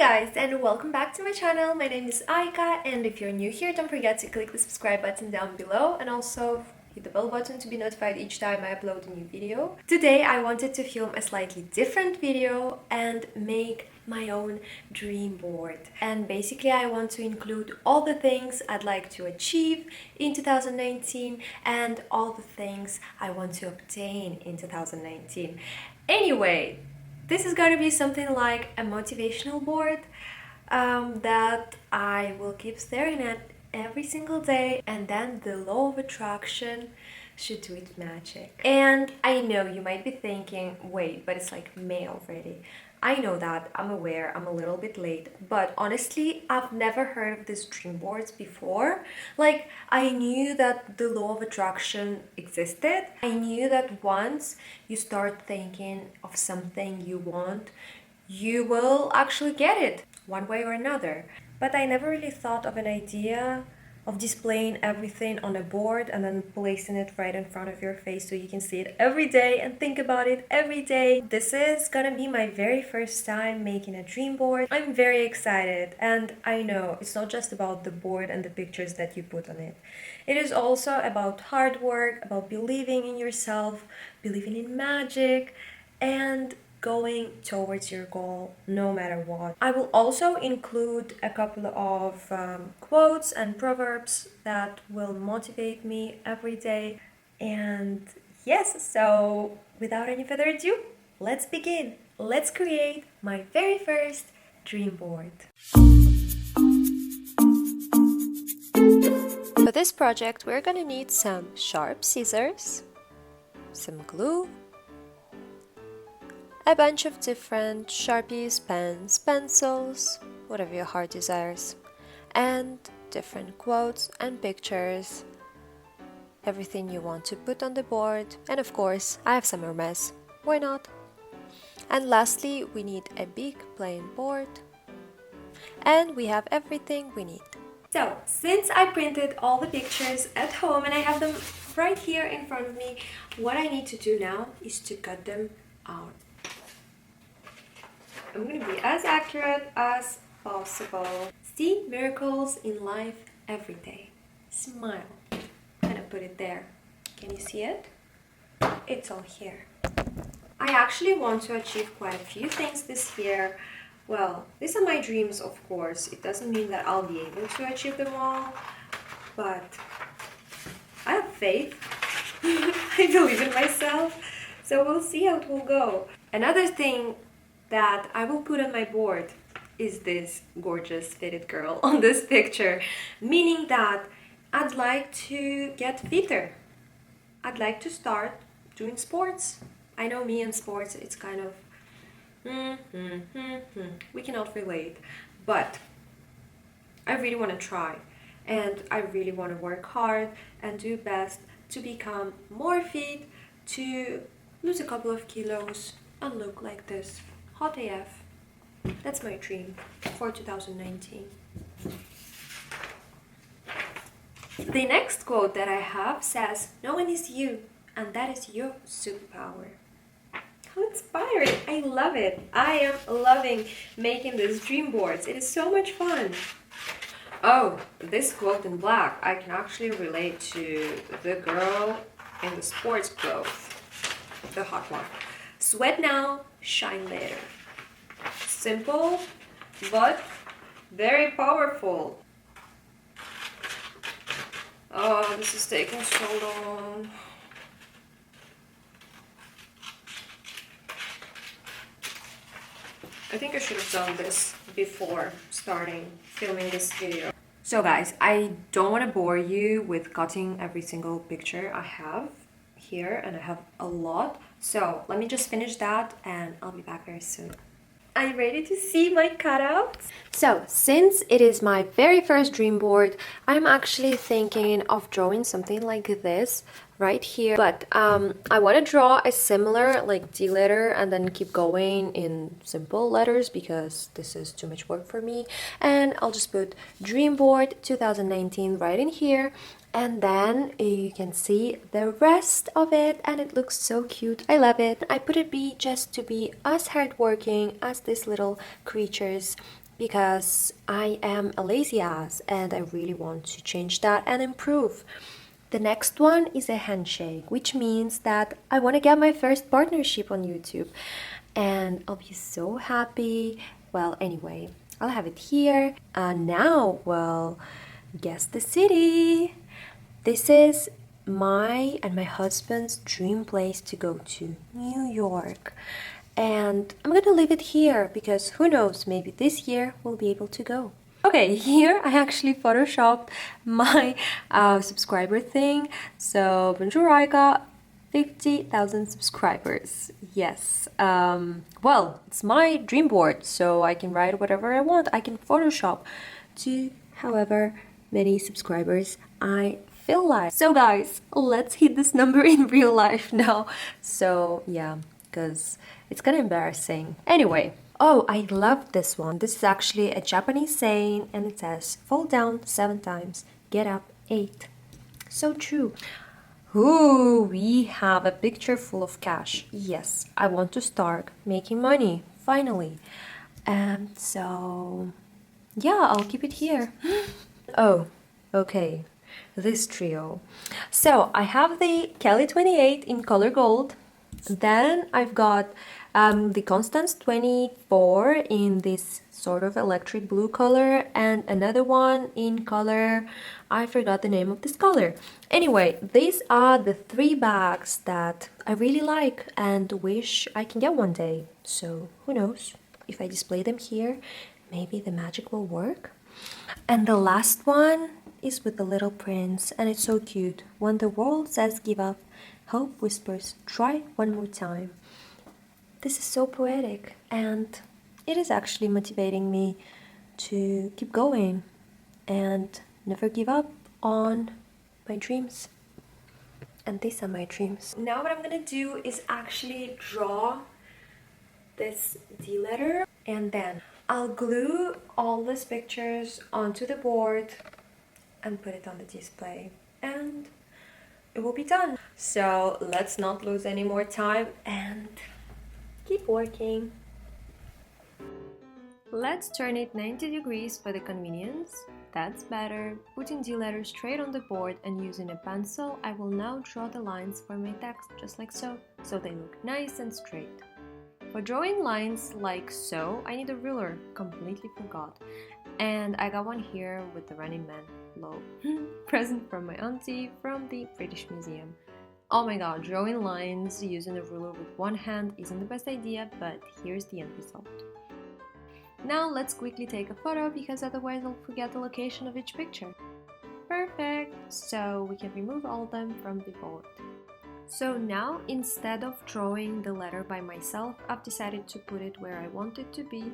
guys, and welcome back to my channel. My name is Aika, and if you're new here, don't forget to click the subscribe button down below and also hit the bell button to be notified each time I upload a new video. Today I wanted to film a slightly different video and make my own dream board. And basically I want to include all the things I'd like to achieve in 2019 and all the things I want to obtain in 2019. Anyway, this is going to be something like a motivational board that I will keep staring at every single day, and then the law of attraction should do its magic. And I know you might be thinking, wait, but it's like May already. I know that, I'm aware, I'm a little bit late, but honestly, I've never heard of these dream boards before. Like, I knew that the law of attraction existed. I knew that once you start thinking of something you want, you will actually get it, one way or another. But I never really thought of an idea of displaying everything on a board and then placing it right in front of your face so you can see it every day and think about it every day. This is gonna be my very first time making a dream board. I'm very excited, and I know it's not just about the board and the pictures that you put on it. It is also about hard work, about believing in yourself, believing in magic, and going towards your goal no matter what. I will also include a couple of quotes and proverbs that will motivate me every day. And yes, so without any further ado, let's begin. Let's create my very first dream board. For this project, we're gonna need some sharp scissors, some glue, a bunch of different Sharpies, pens, pencils, whatever your heart desires, and different quotes and pictures, everything you want to put on the board, and of course, I have some Hermes, why not? And lastly, we need a big plain board, and we have everything we need. So, since I printed all the pictures at home and I have them right here in front of me, what I need to do now is to cut them out. I'm going to be as accurate as possible. See miracles in life every day. Smile. I'm going to put it there. Can you see it? It's all here. I actually want to achieve quite a few things this year. Well, these are my dreams, of course. It doesn't mean that I'll be able to achieve them all, but I have faith. I believe in myself. So we'll see how it will go. Another thing that I will put on my board is this gorgeous fitted girl on this picture, meaning that I'd like to get fitter. I'd like to start doing sports. I know me and sports, it's kind of we cannot relate, but I really want to try, and I really want to work hard and do best to become more fit, to lose a couple of kilos and look like this. Hot AF. That's my dream for 2019. The next quote that I have says, "No one is you, and that is your superpower." How inspiring! I love it. I am loving making these dream boards. It is so much fun. Oh, this quote in black, I can actually relate to the girl in the sports clothes, the hot one. Sweat now, shine later. Simple, but very powerful. Oh, this is taking so long. I think I should have done this before starting filming this video. So guys, I don't want to bore you with cutting every single picture I have here, and I have a lot. So let me just finish that and I'll be back very soon. Are you ready to see my cutouts? So, since it is my very first dream board, I'm actually thinking of drawing something like this right here. But I want to draw a similar like D letter and then keep going in simple letters because this is too much work for me. And I'll just put Dream Board 2019 right in here. And then you can see the rest of it, and it looks so cute. I love it. I put it just to be as hardworking as these little creatures because I am a lazy ass and I really want to change that and improve. The next one is a handshake, which means that I want to get my first partnership on YouTube and I'll be so happy. Well, anyway, I'll have it here. Now, well, guess the city. This is my and my husband's dream place to go to, New York. And I'm gonna leave it here because who knows, maybe this year we'll be able to go. Okay, here I actually photoshopped my subscriber thing. So BonjourAika, 50,000 subscribers. Yes. Well, it's my dream board, so I can write whatever I want. I can Photoshop to however many subscribers I feel like. So guys, let's hit this number in real life now. So yeah, because it's kind of embarrassing. Anyway. Oh, I love this one. This is actually a Japanese saying and it says, fall down 7 times, get up 8. So true. Ooh, we have a picture full of cash. Yes, I want to start making money, finally. And so, yeah, I'll keep it here. Oh, okay, this trio. So, I have the Kelly 28 in color gold. Then I've got the Constance 24 in this sort of electric blue color and another one in color, I forgot the name of this color. Anyway, these are the 3 bags that I really like and wish I can get one day. So who knows, if I display them here, maybe the magic will work. And the last one is with the little prince and it's so cute. When the world says give up, hope whispers, try one more time. This is so poetic and it is actually motivating me to keep going and never give up on my dreams. And these are my dreams. Now what I'm gonna do is actually draw this D letter and then I'll glue all these pictures onto the board and put it on the display and it will be done. So let's not lose any more time and keep working. Let's turn it 90 degrees for the convenience. That's better. Putting the letters straight on the board and using a pencil, I will now draw the lines for my text just like so they look nice and straight. For drawing lines like so, I need a ruler, completely forgot. And I got one here with the Running Man logo. Present from my auntie from the British Museum. Oh my god, drawing lines using a ruler with one hand isn't the best idea, but here's the end result. Now let's quickly take a photo because otherwise I'll forget the location of each picture. Perfect! So we can remove all of them from the board. So now, instead of drawing the letter by myself, I've decided to put it where I want it to be,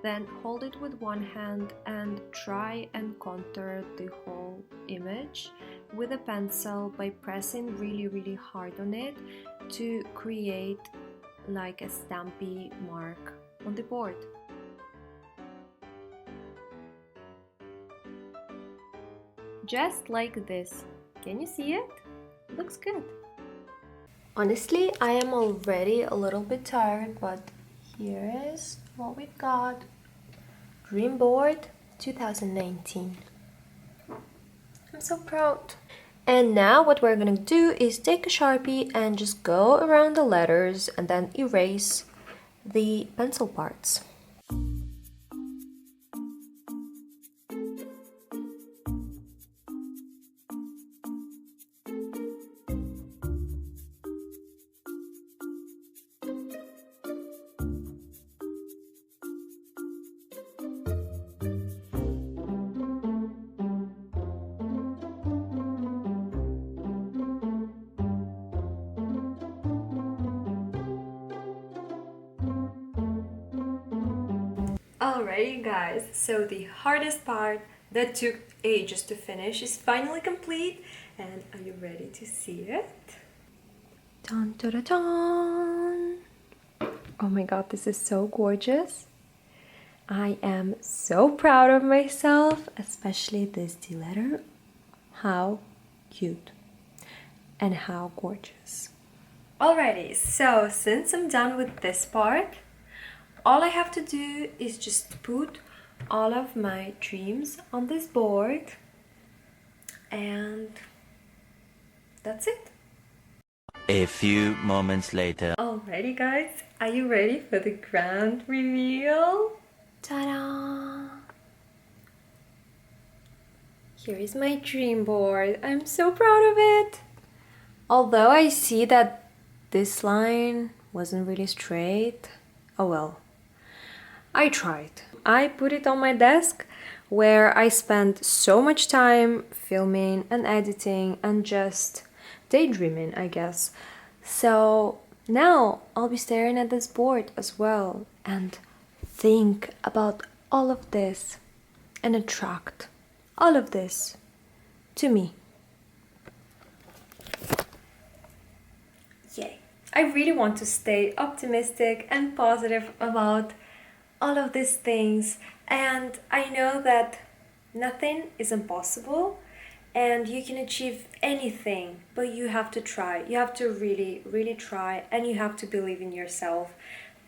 then hold it with one hand and try and contour the whole image with a pencil by pressing really hard on it to create like a stampy mark on the board. Just like this. Can you see it? Looks good. Honestly, I am already a little bit tired, but here is what we've got. Dream board 2019. I'm so proud. And now what we're gonna do is take a Sharpie and just go around the letters and then erase the pencil parts. Alrighty guys, so the hardest part that took ages to finish is finally complete, and are you ready to see it? Dun, dun, dun, dun. Oh my god, this is so gorgeous. I am so proud of myself, especially this D letter. How cute and how gorgeous. Alrighty, so since I'm done with this part, all I have to do is just put all of my dreams on this board, and that's it. A few moments later. Alrighty guys, are you ready for the grand reveal? Ta-da! Here is my dream board. I'm so proud of it. Although I see that this line wasn't really straight, oh well. I tried. I put it on my desk where I spent so much time filming and editing and just daydreaming, I guess. So now I'll be staring at this board as well and think about all of this and attract all of this to me. Yay! I really want to stay optimistic and positive about all of these things, and I know that nothing is impossible and you can achieve anything, but you have to try. You have to really try, and you have to believe in yourself.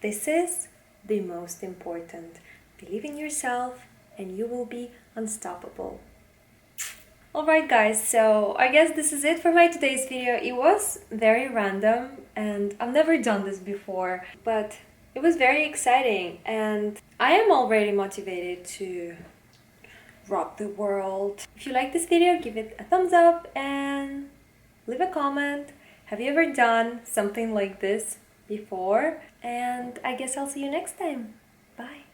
This is the most important. Believe in yourself and you will be unstoppable. Alright guys, so I guess this is it for my today's video. It was very random and I've never done this before, but it was very exciting and I am already motivated to rock the world. If you like this video, give it a thumbs up and leave a comment. Have you ever done something like this before? And I guess I'll see you next time. Bye!